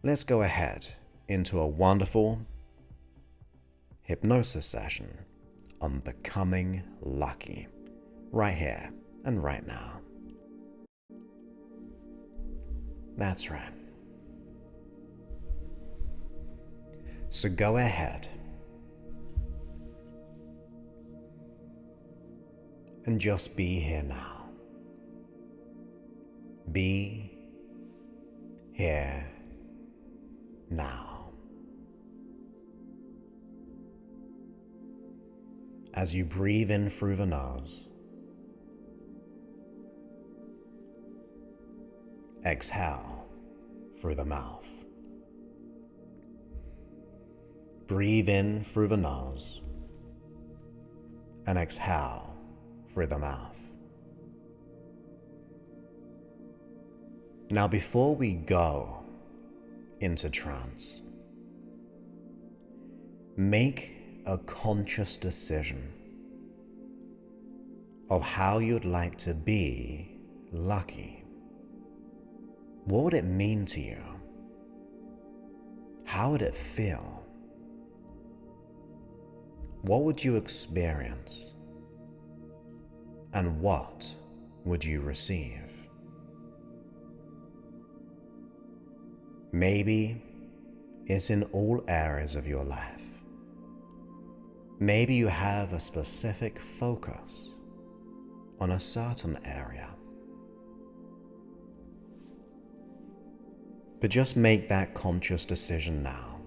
let's go ahead into a wonderful hypnosis session on becoming lucky, right here and right now. That's right. So go ahead and just be here now. Be here now. As you breathe in through the nose, exhale through the mouth. Breathe in through the nose and exhale through the mouth. Now, before we go into trance, make a conscious decision of how you'd like to be lucky. What would it mean to you? How would it feel? What would you experience? And what would you receive? Maybe it's in all areas of your life. Maybe you have a specific focus on a certain area. But just make that conscious decision now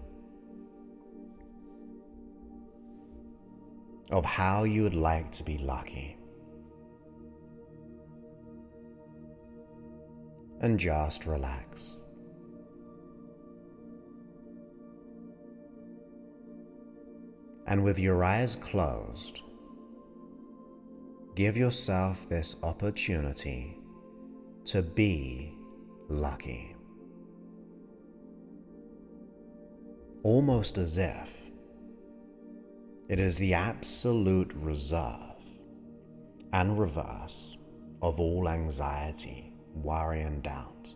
of how you would like to be lucky. And just relax. And with your eyes closed, give yourself this opportunity to be lucky. Almost as if it is the absolute reserve and reverse of all anxiety, worry, and doubt.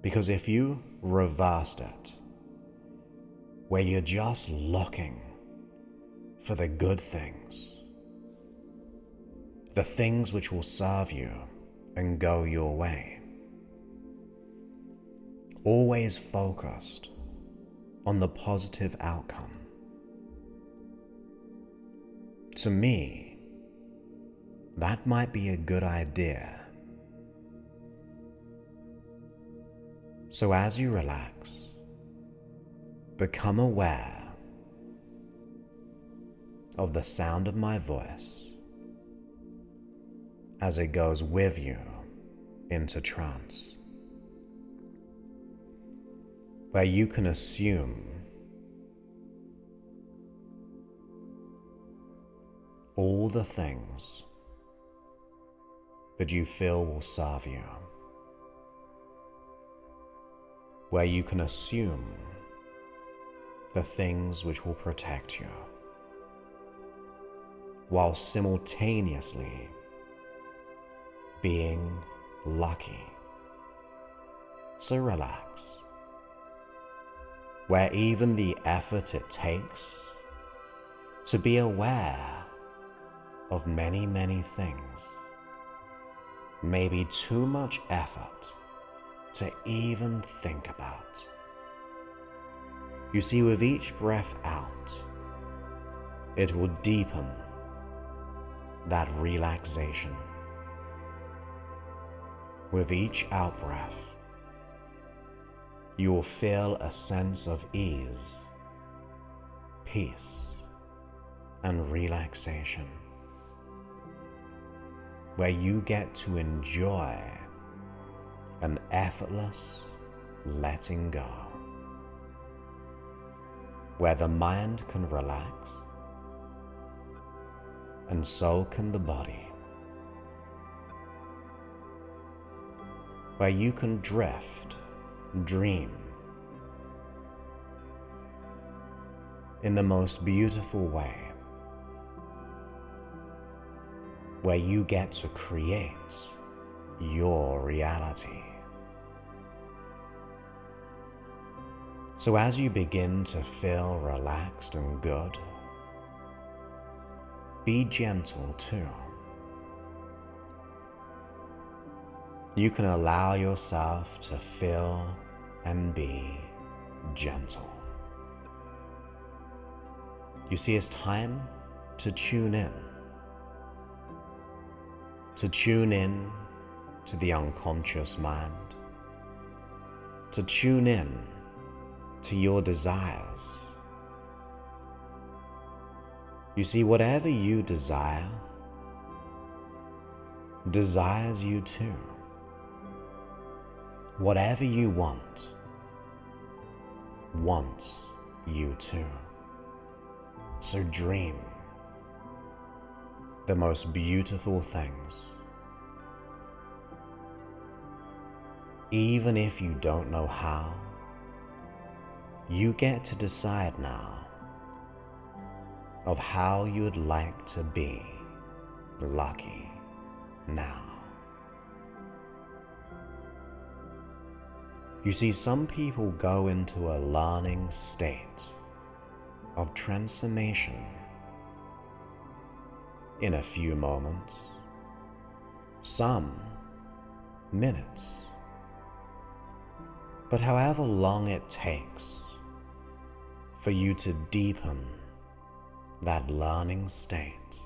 Because if you reversed it, where you're just looking for the good things, the things which will serve you and go your way, always focused on the positive outcome. To me, that might be a good idea. So as you relax, become aware of the sound of my voice as it goes with you into trance, where you can assume all the things that you feel will serve you, where you can assume the things which will protect you, while simultaneously being lucky. So relax, where even the effort it takes to be aware of many, many things may be too much effort to even think about. You see, with each breath out, it will deepen that relaxation. With each out-breath, you will feel a sense of ease, peace, and relaxation, where you get to enjoy an effortless letting go, where the mind can relax and so can the body, where you can drift, dream in the most beautiful way, where you get to create your reality. So as you begin to feel relaxed and good, be gentle too. You can allow yourself to feel and be gentle. You see, it's time to tune in. To tune in to the unconscious mind. To tune in to your desires. You see, whatever you desire, desires you too. Whatever you want, wants you too. So dream the most beautiful things. Even if you don't know how, you get to decide now of how you'd like to be lucky now. You see, some people go into a learning state of transformation in a few moments, some minutes. But however long it takes for you to deepen that learning state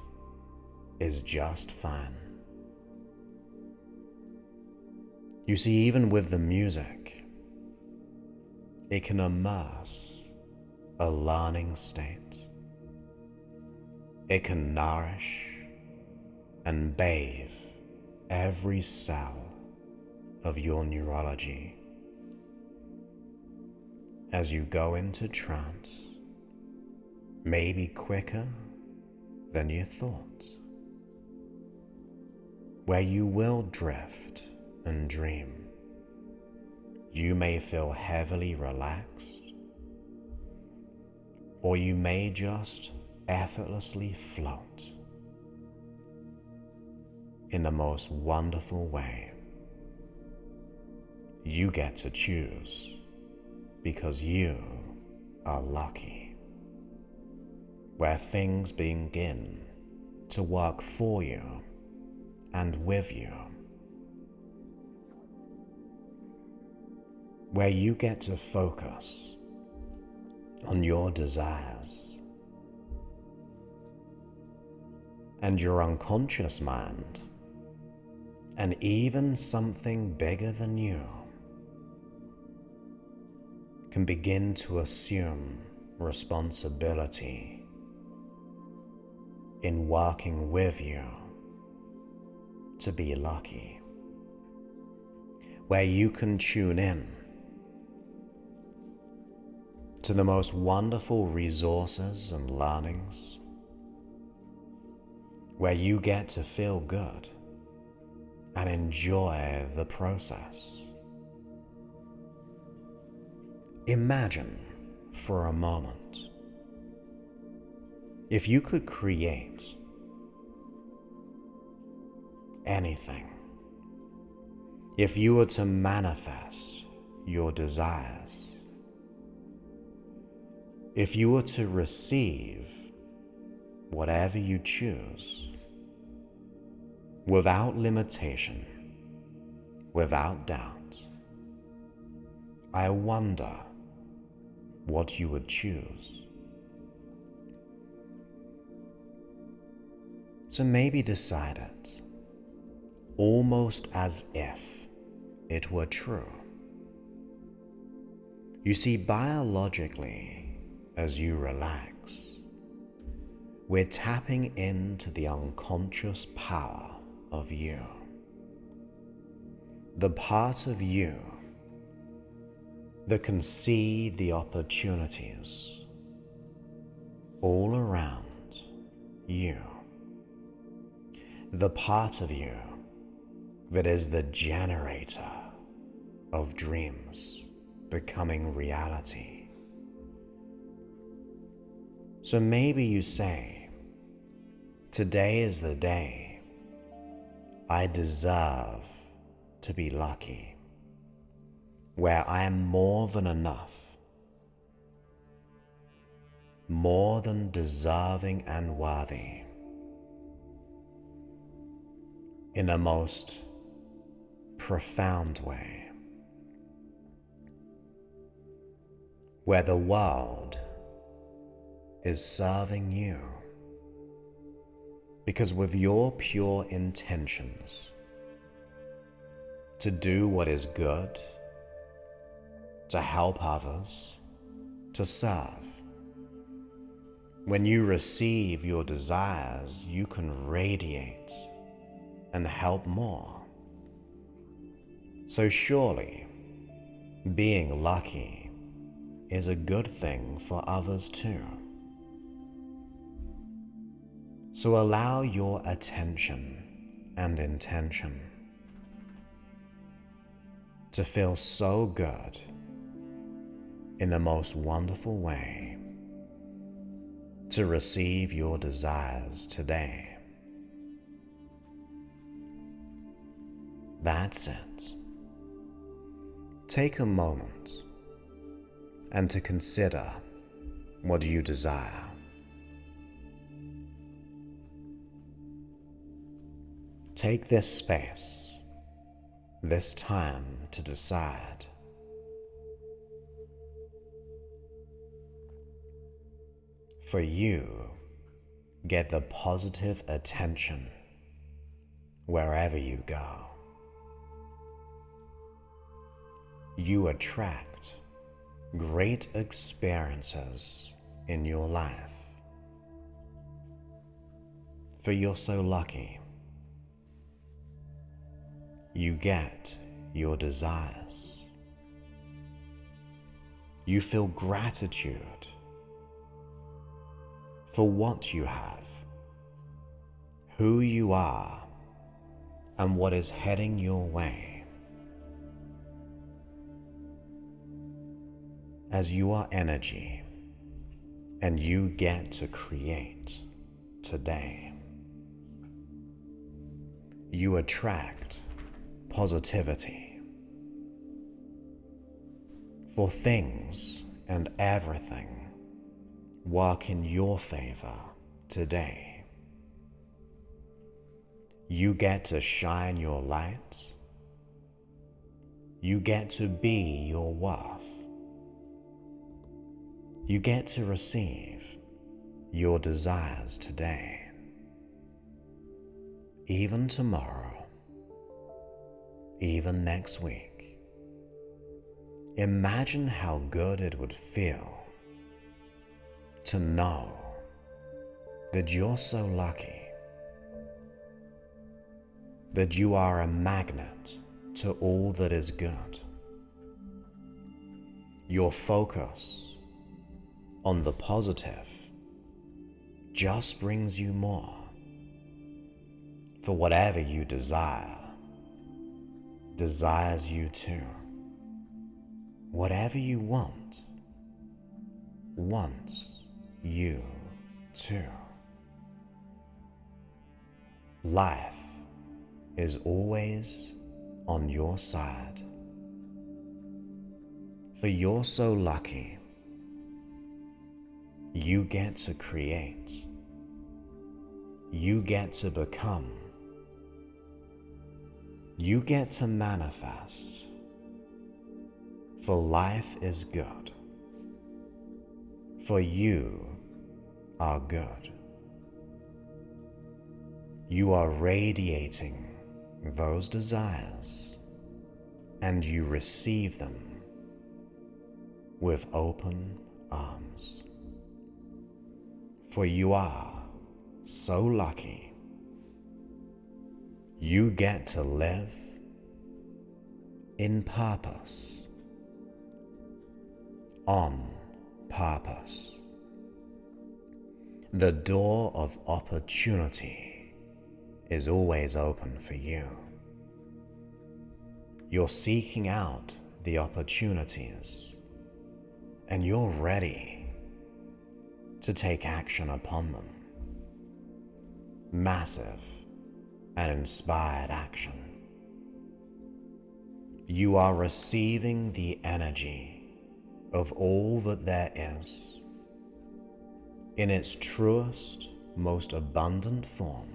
is just fine. You see, even with the music, it can immerse a learning state. It can nourish and bathe every cell of your neurology as you go into trance, maybe quicker than you thought, where you will drift and dream. You may feel heavily relaxed, or you may just effortlessly float in the most wonderful way. You get to choose because you are lucky, where things begin to work for you and with you, where you get to focus on your desires, and your unconscious mind, and even something bigger than you, can begin to assume responsibility in working with you to be lucky, where you can tune in to the most wonderful resources and learnings, where you get to feel good and enjoy the process. Imagine for a moment if you could create anything, if you were to manifest your desires, if you were to receive whatever you choose, without limitation, without doubt, I wonder what you would choose. So maybe decide it, almost as if it were true. You see, biologically, as you relax, we're tapping into the unconscious power of you, the part of you that can see the opportunities all around you, the part of you that is the generator of dreams becoming reality. So maybe you say, today is the day I deserve to be lucky, where I am more than enough more than deserving and worthy, in a most profound way, where the world is serving you, because with your pure intentions to do what is good, to help others, to serve, when you receive your desires, you can radiate and help more. So surely, being lucky is a good thing for others too. So allow your attention and intention to feel so good in the most wonderful way to receive your desires today. That's it. Take a moment and to consider, what do you desire? Take this space, this time to decide. For you, get the positive attention wherever you go. You attract great experiences in your life. For you're so lucky. You get your desires. You feel gratitude for what you have, who you are, and what is heading your way. As you are energy, and you get to create today. You attract positivity, for things and everything work in your favor today. You get to shine your light. You get to be your worth. You get to receive your desires today, even tomorrow, even next week. Imagine how good it would feel to know that you're so lucky, that you are a magnet to all that is good. Your focus on the positive just brings you more. For whatever you desire, desires you too. Whatever you want, wants you too. Life is always on your side. For you're so lucky. You get to create. You get to become. You get to manifest. For life is good. For you are good. You are radiating those desires, and you receive them with open arms. For you are so lucky. You get to live in purpose, on purpose. The door of opportunity is always open for you. You're seeking out the opportunities, and you're ready to take action upon them. Massive and inspired action. You are receiving the energy of all that there is. in its truest, most abundant form.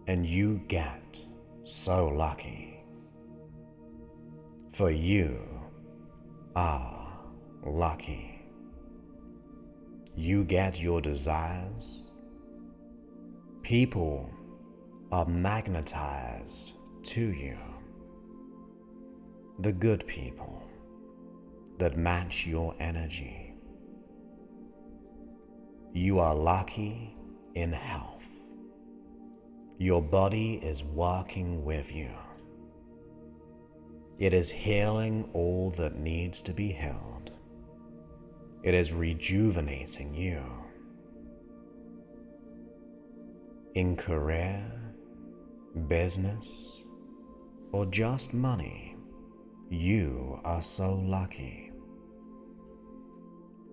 And you get so lucky. For you are lucky. You get your desires. People are magnetized to you. The good people that match your energy. You are lucky in health. Your body is working with you. It is healing all that needs to be healed. It is rejuvenating you. In career, business, or just money, you are so lucky.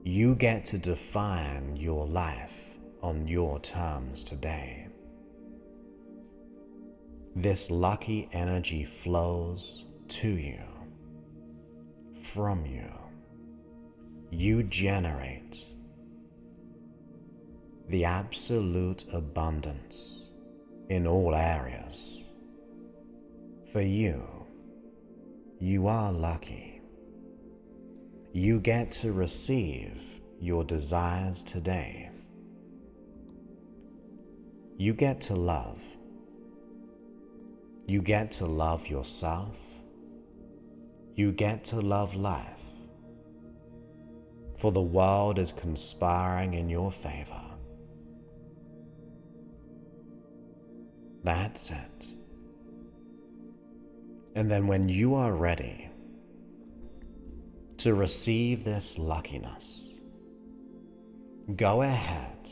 You get to define your life on your terms today. This lucky energy flows to you, from you. You generate the absolute abundance in all areas. For you, you are lucky. You get to receive your desires today. You get to love. You get to love yourself. You get to love life. For the world is conspiring in your favor. That's it. And then when you are ready to receive this luckiness, go ahead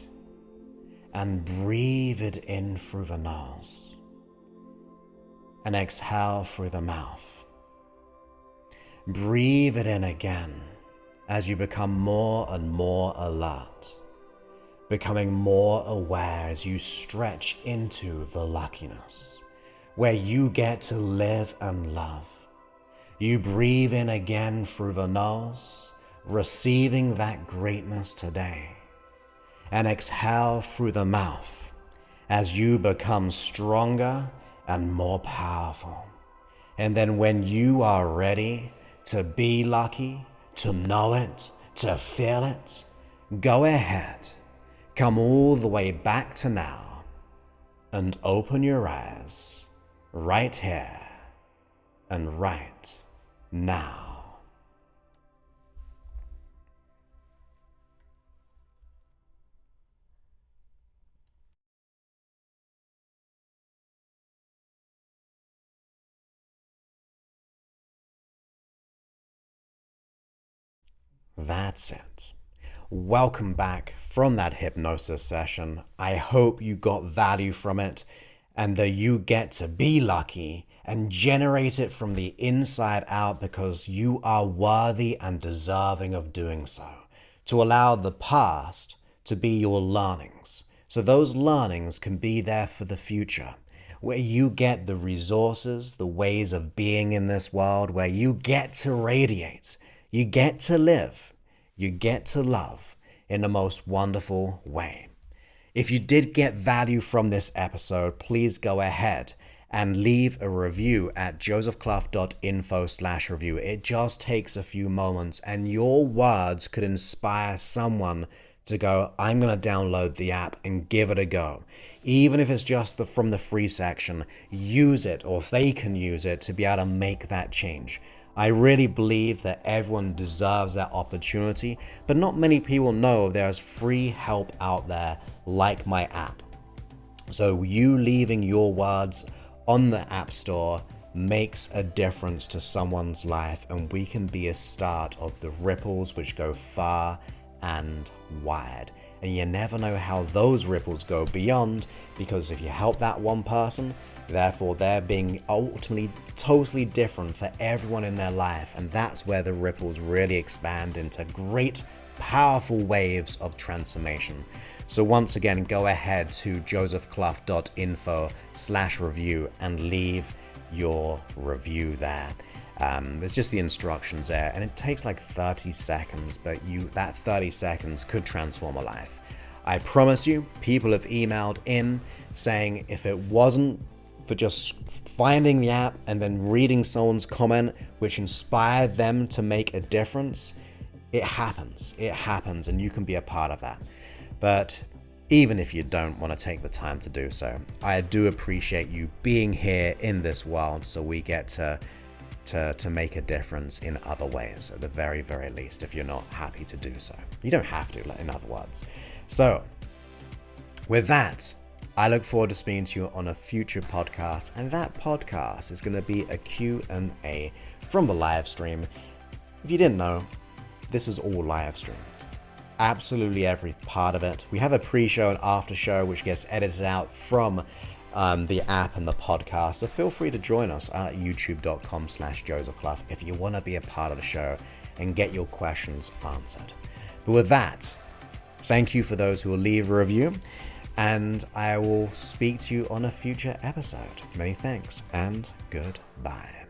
and breathe it in through the nose and exhale through the mouth. Breathe it in again as you become more and more alert, becoming more aware as you stretch into the luckiness, where you get to live and love. You breathe in again through the nose, receiving that greatness today, and exhale through the mouth as you become stronger and more powerful. And then when you are ready to be lucky, to know it, to feel it, go ahead, come all the way back to now and open your eyes right here and right now. That's it. Welcome back from that hypnosis session. I hope you got value from it and that you get to be lucky and generate it from the inside out because you are worthy and deserving of doing so. To allow the past to be your learnings, so those learnings can be there for the future, where you get the resources, the ways of being in this world, where you get to radiate. You get to live, you get to love in the most wonderful way. If you did get value from this episode, please go ahead and leave a review at josephclough.info/review. It just takes a few moments and your words could inspire someone to go, I'm going to download the app and give it a go. Even if it's just from the free section, use it, or if they can use it to be able to make that change. I really believe that everyone deserves that opportunity, but not many people know there's free help out there like my app. So you leaving your words on the App Store makes a difference to someone's life, and we can be a start of the ripples which go far and wide. And you never know how those ripples go beyond, because if you help that one person, therefore they're being ultimately totally different for everyone in their life, and that's where the ripples really expand into great powerful waves of transformation. So once again, go ahead to josephclough.info/review and leave your review there. There's just the instructions there, and it takes like 30 seconds, but that 30 seconds could transform a life. I promise you, people have emailed in saying if it wasn't for just finding the app and then reading someone's comment, which inspired them to make a difference, it happens, and you can be a part of that. But even if you don't want to take the time to do so, I do appreciate you being here in this world, so we get to make a difference in other ways, at the very, very least, if you're not happy to do so. You don't have to, in other words. So, with that, I look forward to speaking to you on a future podcast, and that podcast is going to be a Q&A from the live stream. If you didn't know, this was all live streamed. Absolutely every part of it. We have a pre-show and after show which gets edited out from the app and the podcast, so feel free to join us at youtube.com/JosephClough if you want to be a part of the show and get your questions answered. But with that, thank you for those who will leave a review, and I will speak to you on a future episode. Many thanks and goodbye.